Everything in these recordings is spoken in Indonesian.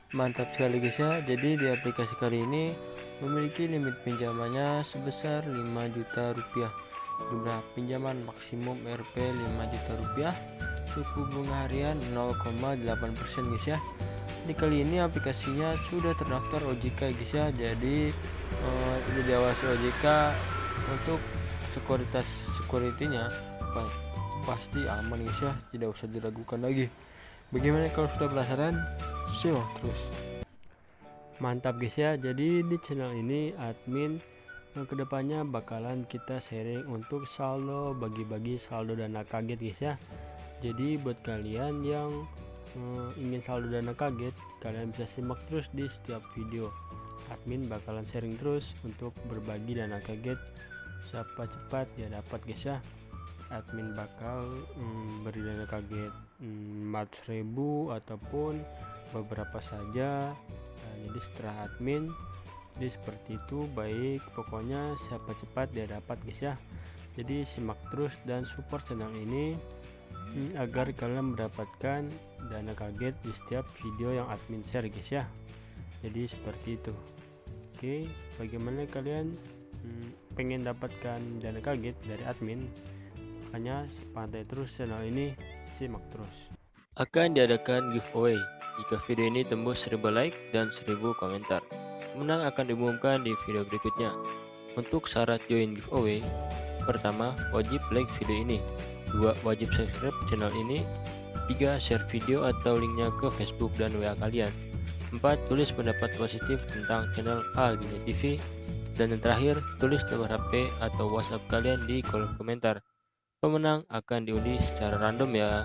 Mantap sekali guys ya. Jadi di aplikasi kali ini memiliki limit pinjamannya sebesar 5 juta rupiah. Jumlah pinjaman maksimum Rp 5 juta rupiah. Suku bunga harian 0,8% guys ya. Di kali ini aplikasinya sudah terdaftar OJK guys ya. Jadi ini diawasi OJK untuk security-nya pasti aman guys ya, tidak usah diragukan lagi. Bagaimana kalau sudah penasaran? Simak terus. Mantap guys ya. Jadi di channel ini admin kedepannya bakalan kita sharing untuk saldo, bagi-bagi saldo dana kaget guys ya. Jadi buat kalian yang ingin saldo dana kaget, kalian bisa simak terus di setiap video. Admin bakalan sharing terus untuk berbagi dana kaget, siapa cepat dia dapat guys ya. Admin bakal beri dana kaget 4.000 ataupun beberapa saja. Nah, jadi setelah admin jadi seperti itu, baik, pokoknya siapa cepat dia dapat guys ya. Jadi simak terus dan support channel ini agar kalian mendapatkan dana kaget di setiap video yang admin share guys ya. Jadi seperti itu. Oke, bagaimana kalian pengen dapatkan dana kaget dari admin? Makanya pantau terus channel ini, simak terus. Akan diadakan giveaway jika video ini tembus 1000 like dan 1000 komentar. Pemenang akan diumumkan di video berikutnya. Untuk syarat join giveaway, pertama, wajib like video ini. 2. Wajib subscribe channel ini. 3. Share video atau linknya ke Facebook dan WA kalian. 4. Tulis pendapat positif tentang channel Aldini TV. Dan yang terakhir, tulis nomor HP atau WhatsApp kalian di kolom komentar. Pemenang akan diundi secara random ya.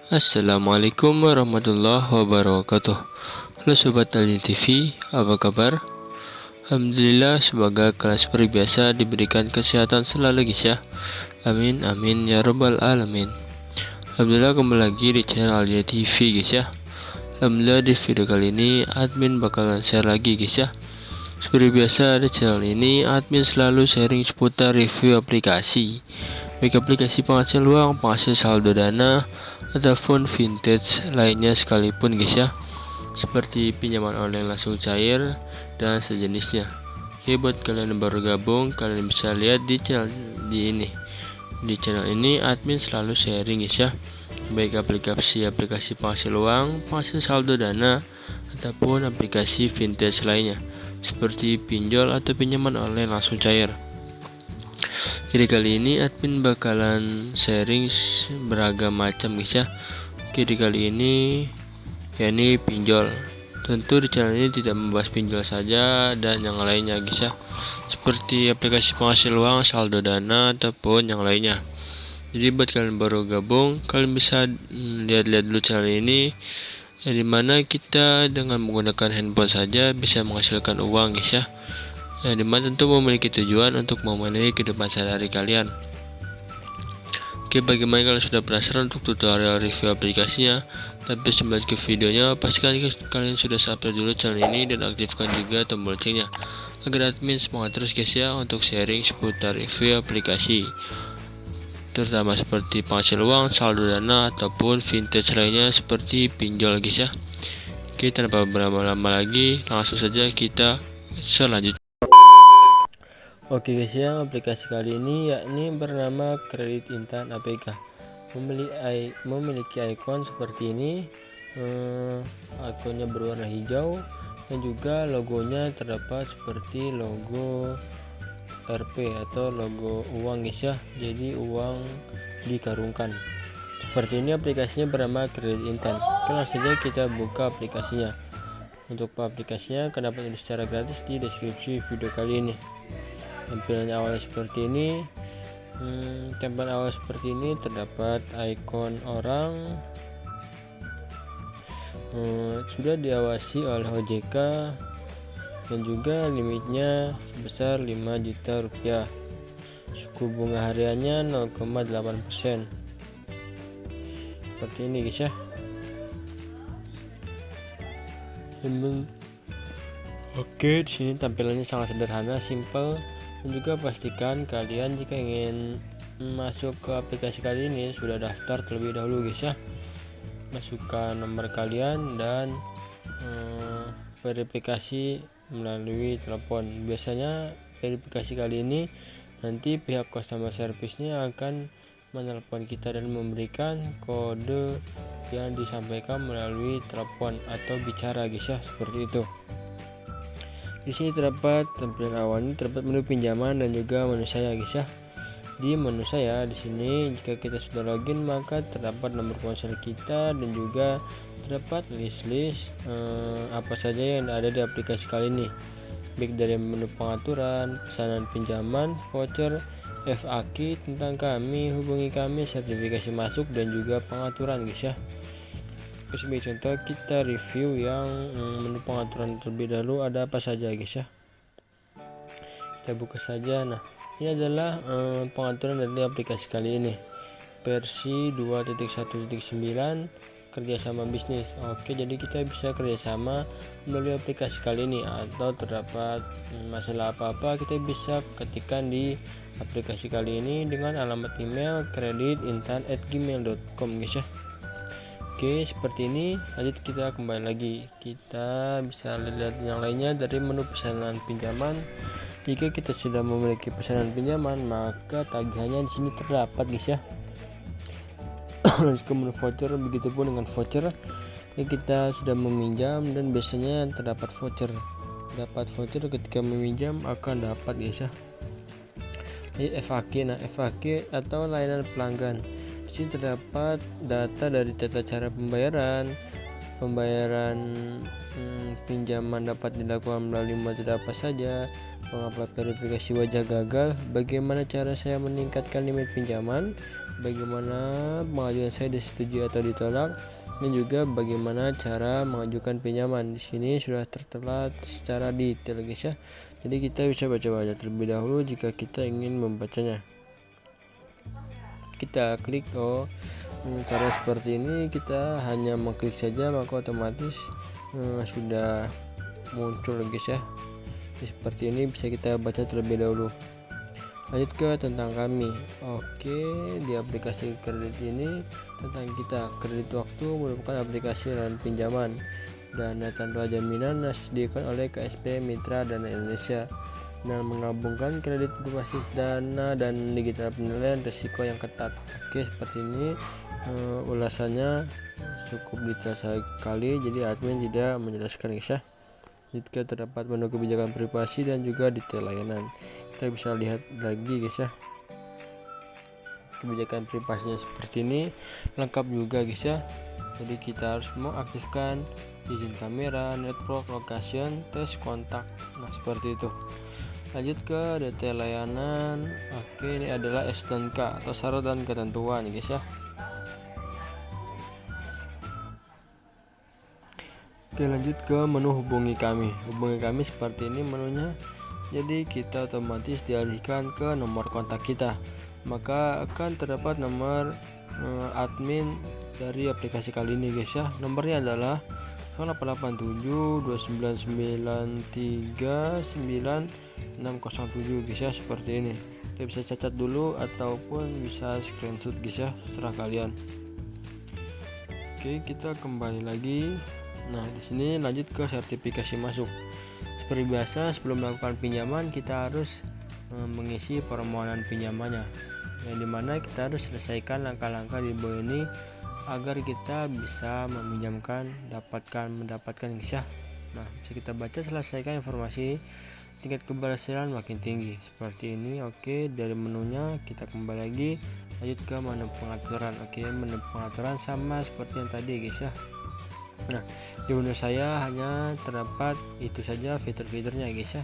Assalamualaikum warahmatullahi wabarakatuh. Halo Sobat Aldini TV, apa kabar? Alhamdulillah, semoga kelas biasa diberikan kesehatan selalu guys ya. Amin amin ya robbal alamin. Alhamdulillah, kembali lagi di channel Aldini TV guys ya. Alhamdulillah, di video kali ini admin bakalan share lagi guys ya. Seperti biasa di channel ini admin selalu sharing seputar review aplikasi, baik aplikasi penghasil uang, penghasil saldo dana, ataupun vintage lainnya sekalipun guys ya, seperti pinjaman online langsung cair dan sejenisnya. Oke, buat kalian yang baru gabung, kalian bisa lihat di channel ini. Di channel ini admin selalu sharing guys ya, baik aplikasi penghasil uang, penghasil saldo dana, ataupun aplikasi vintage lainnya seperti pinjol atau pinjaman online langsung cair. Jadi kali ini admin bakalan sharing beragam macam guys ya. Oke, di kali ini yakni pinjol. Tentu di channel ini tidak membahas pinjol saja dan yang lainnya guys ya, seperti aplikasi penghasil uang, saldo dana, ataupun yang lainnya. Jadi buat kalian baru gabung, kalian bisa lihat-lihat dulu channel ini, yang dimana kita dengan menggunakan handphone saja bisa menghasilkan uang guys ya, yang dimana tentu memiliki tujuan untuk memenuhi kehidupan sehari-hari kalian. Oke, bagaimana kalau sudah penasaran untuk tutorial review aplikasinya? Tapi sebelum ke videonya, pastikan kalian sudah subscribe dulu channel ini dan aktifkan juga tombol loncengnya agar admin semangat terus guys ya untuk sharing seputar review aplikasi, terutama seperti penghasil uang, saldo dana, ataupun vintage lainnya seperti pinjol guys ya. Oke, tanpa berlama-lama lagi, langsung saja kita selanjutnya. Oke guys ya, aplikasi kali ini yakni bernama Kredit Instan APK. Memiliki ikon seperti ini, ikonnya berwarna hijau dan juga logonya terdapat seperti logo Rp atau logo uang guys ya. Jadi uang dikarungkan. Seperti ini aplikasinya bernama Kredit Instan. Langsung saja kita buka aplikasinya. Untuk aplikasinya akan dapat secara gratis di deskripsi video kali ini. Tampilan awal seperti ini. Tampilan awal seperti ini terdapat ikon orang, sudah diawasi oleh OJK dan juga limitnya sebesar 5 juta rupiah. Suku bunga hariannya 0,8%. seperti ini guys ya. Oke, di sini tampilannya sangat sederhana, simple, dan juga pastikan kalian jika ingin masuk ke aplikasi kali ini sudah daftar terlebih dahulu guys ya. Masukkan nomor kalian dan verifikasi melalui telepon. Biasanya verifikasi kali ini nanti pihak customer service-nya akan menelpon kita dan memberikan kode yang disampaikan melalui telepon atau bicara guys ya, seperti itu. Di sini terdapat tampilan awal ini, terdapat menu pinjaman dan juga menu saya guys ya. Di menu saya di sini jika kita sudah login maka terdapat nomor ponsel kita dan juga terdapat list apa saja yang ada di aplikasi kali ini, baik dari menu pengaturan, pesanan pinjaman, voucher, FAQ tentang kami, hubungi kami, sertifikasi masuk, dan juga pengaturan guys ya. Sebagai contoh kita review yang menu pengaturan terlebih dahulu ada apa saja guys ya. Kita buka saja. Nah, ini adalah pengaturan dari aplikasi kali ini, versi 2.1.9 kerjasama bisnis. Oke, jadi kita bisa kerjasama melalui aplikasi kali ini, atau terdapat masalah apa-apa kita bisa ketikkan di aplikasi kali ini dengan alamat email kreditintan@gmail.com guys ya. Oke, seperti ini. Lanjut kita kembali lagi, kita bisa lihat yang lainnya dari menu pesanan pinjaman. Jika kita sudah memiliki pesanan pinjaman maka tagihannya di sini terdapat guys ya. Lanjut ke menu voucher, begitupun dengan voucher. Kita sudah meminjam dan biasanya terdapat voucher. Dapat voucher ketika meminjam akan dapat guys ya. FAQ. Nah, FAQ atau layanan pelanggan. Di sini terdapat data dari tata cara pembayaran. Pinjaman dapat dilakukan melalui metode apa saja, mengapa verifikasi wajah gagal, bagaimana cara saya meningkatkan limit pinjaman, bagaimana pengajuan saya disetujui atau ditolak, dan juga bagaimana cara mengajukan pinjaman. Di sini sudah tertera secara detail guys ya. Jadi kita bisa baca-baca terlebih dahulu jika kita ingin membacanya. Kita klik cara seperti ini, kita hanya mengklik saja maka otomatis sudah muncul guys ya. Seperti ini bisa kita baca terlebih dahulu. Lanjut ke tentang kami. Oke, di aplikasi kredit ini tentang kita, kredit waktu merupakan aplikasi layanan pinjaman dana tanpa jaminan yang disediakan oleh KSP Mitra Dana Indonesia dan menggabungkan kredit berbasis dana dan digital penilaian risiko yang ketat. Oke, seperti ini ulasannya cukup detail sekali, jadi admin tidak menjelaskan guys ya. Jika terdapat menu kebijakan privasi dan juga detail layanan, kita bisa lihat lagi guys ya. Kebijakan privasinya seperti ini, lengkap juga guys ya. Jadi kita harus mengaktifkan izin kamera, network, location, tes kontak. Nah, seperti itu. Lanjut ke detail layanan. Oke, ini adalah SDK atau syarat dan ketentuan guys ya. Oke, lanjut ke menu hubungi kami. Hubungi kami seperti ini menunya. Jadi kita otomatis dialihkan ke nomor kontak kita, maka akan terdapat nomor admin dari aplikasi kali ini guys ya. Nomornya adalah 0872939607 guys ya, seperti ini. Kita bisa catat dulu ataupun bisa screenshot guys ya, terserah kalian. Oke, kita kembali lagi. Nah, di sini lanjut ke sertifikasi masuk. Seperti biasa, sebelum melakukan pinjaman kita harus mengisi permohonan pinjamannya, yang dimana kita harus selesaikan langkah-langkah di bawah ini agar kita bisa meminjamkan, mendapatkan guys ya. Nah, bisa kita baca, selesaikan informasi, tingkat keberhasilan makin tinggi seperti ini. Oke, dari menunya kita kembali lagi, lanjut ke menu pengaturan. Oke, menu pengaturan sama seperti yang tadi guys ya. Nah, di menu saya hanya terdapat itu saja fitur-fiturnya guys ya.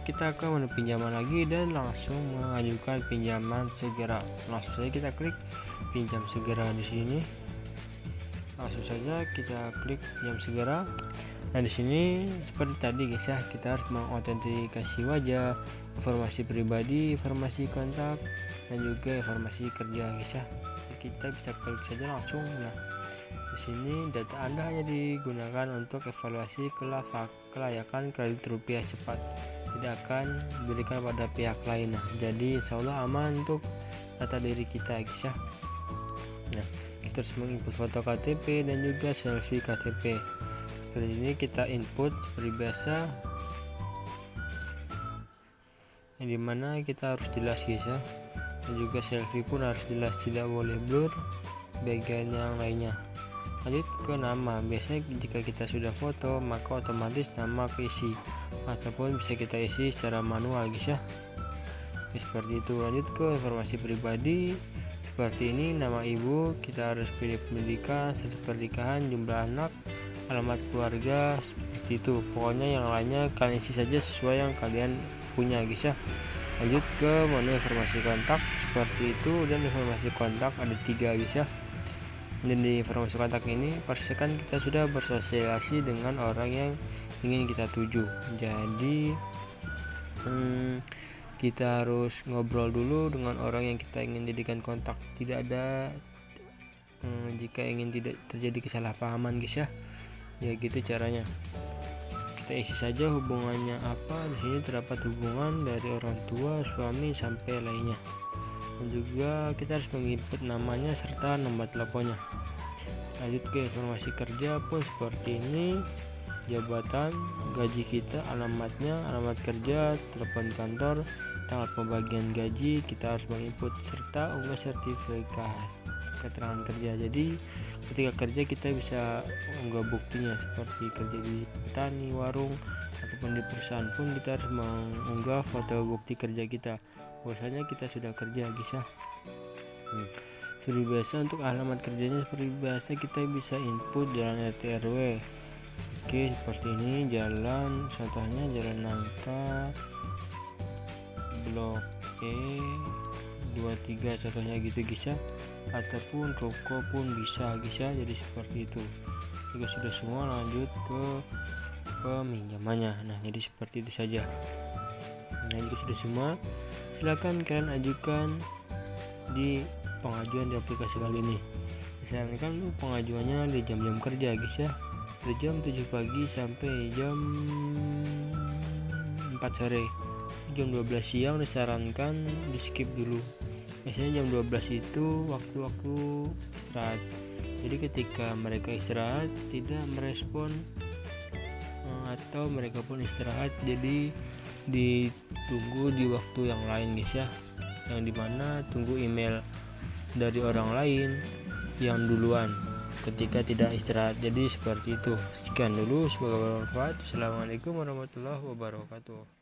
Kita ke menu pinjaman lagi dan langsung mengajukan pinjaman segera. Langsung saja kita klik pinjam segera di sini. Langsung saja kita klik pinjam segera. Nah, di sini seperti tadi guys ya, kita harus mengautentikasi wajah, informasi pribadi, informasi kontak, dan juga informasi kerja guys ya. Kita bisa klik saja langsung. Nah, Di sini data Anda hanya digunakan untuk evaluasi kelayakan kredit rupiah cepat, tidak akan diberikan pada pihak lain. Nah, jadi insya Allah aman untuk data diri kita guys ya. Nah, kita harus menginput foto KTP dan juga selfie KTP. Seperti ini kita input seperti biasa, yang dimana kita harus jelas guys ya, dan juga selfie pun harus jelas, tidak boleh blur bagian yang lainnya. Lanjut ke nama. Biasanya jika kita sudah foto maka otomatis nama keisi, ataupun bisa kita isi secara manual guys ya. Seperti itu. Lanjut ke informasi pribadi. Seperti ini, nama ibu, kita harus pilih pendidikan, status pernikahan, jumlah anak, alamat keluarga, seperti itu. Pokoknya yang lainnya kalian isi saja sesuai yang kalian punya guys ya. Lanjut ke menu informasi kontak, seperti itu. Dan informasi kontak ada 3 guys ya. Dan di informasi kontak ini pastikan kita sudah bersosialisasi dengan orang yang ingin kita tuju. Jadi kita harus ngobrol dulu dengan orang yang kita ingin jadikan kontak. Tidak ada jika ingin tidak terjadi kesalahpahaman guys ya. Ya gitu caranya. Kita isi saja hubungannya apa. Di sini terdapat hubungan dari orang tua, suami sampai lainnya. Dan juga kita harus menginput namanya serta nomor teleponnya. Lanjut ke informasi kerja pun seperti ini. Jabatan, gaji kita, alamatnya, alamat kerja, telepon kantor, tanggal pembagian gaji, kita harus menginput serta unggah sertifikat keterangan kerja. Jadi ketika kerja kita bisa unggah buktinya, seperti kerja di petani, warung, ataupun di perusahaan pun kita harus mengunggah foto bukti kerja kita, bahwasanya kita sudah kerja guys ya. Seperti biasa untuk alamat kerjanya, seperti biasa kita bisa input jalan RT RW. Oke, seperti ini jalan, contohnya Jalan Nangka Blok E 23 contohnya gitu guys ya, ataupun ruko pun bisa guys ya. Jadi seperti itu. Jika sudah semua, lanjut ke peminjamannya. Nah, jadi seperti itu saja. Nah, jika sudah semua, silakan kalian ajukan di pengajuan di aplikasi kali ini. Misalkan pengajuannya di jam-jam kerja guys ya, dari jam 7 pagi sampai jam 4 sore. Jam 12 siang disarankan di skip dulu. Biasanya jam 12 itu waktu-waktu istirahat. Jadi ketika mereka istirahat tidak merespon atau mereka pun istirahat, jadi ditunggu di waktu yang lain guys ya, yang dimana tunggu email dari orang lain yang duluan ketika tidak istirahat. Jadi seperti itu. Sekian dulu, semoga bermanfaat. Assalamualaikum warahmatullahi wabarakatuh.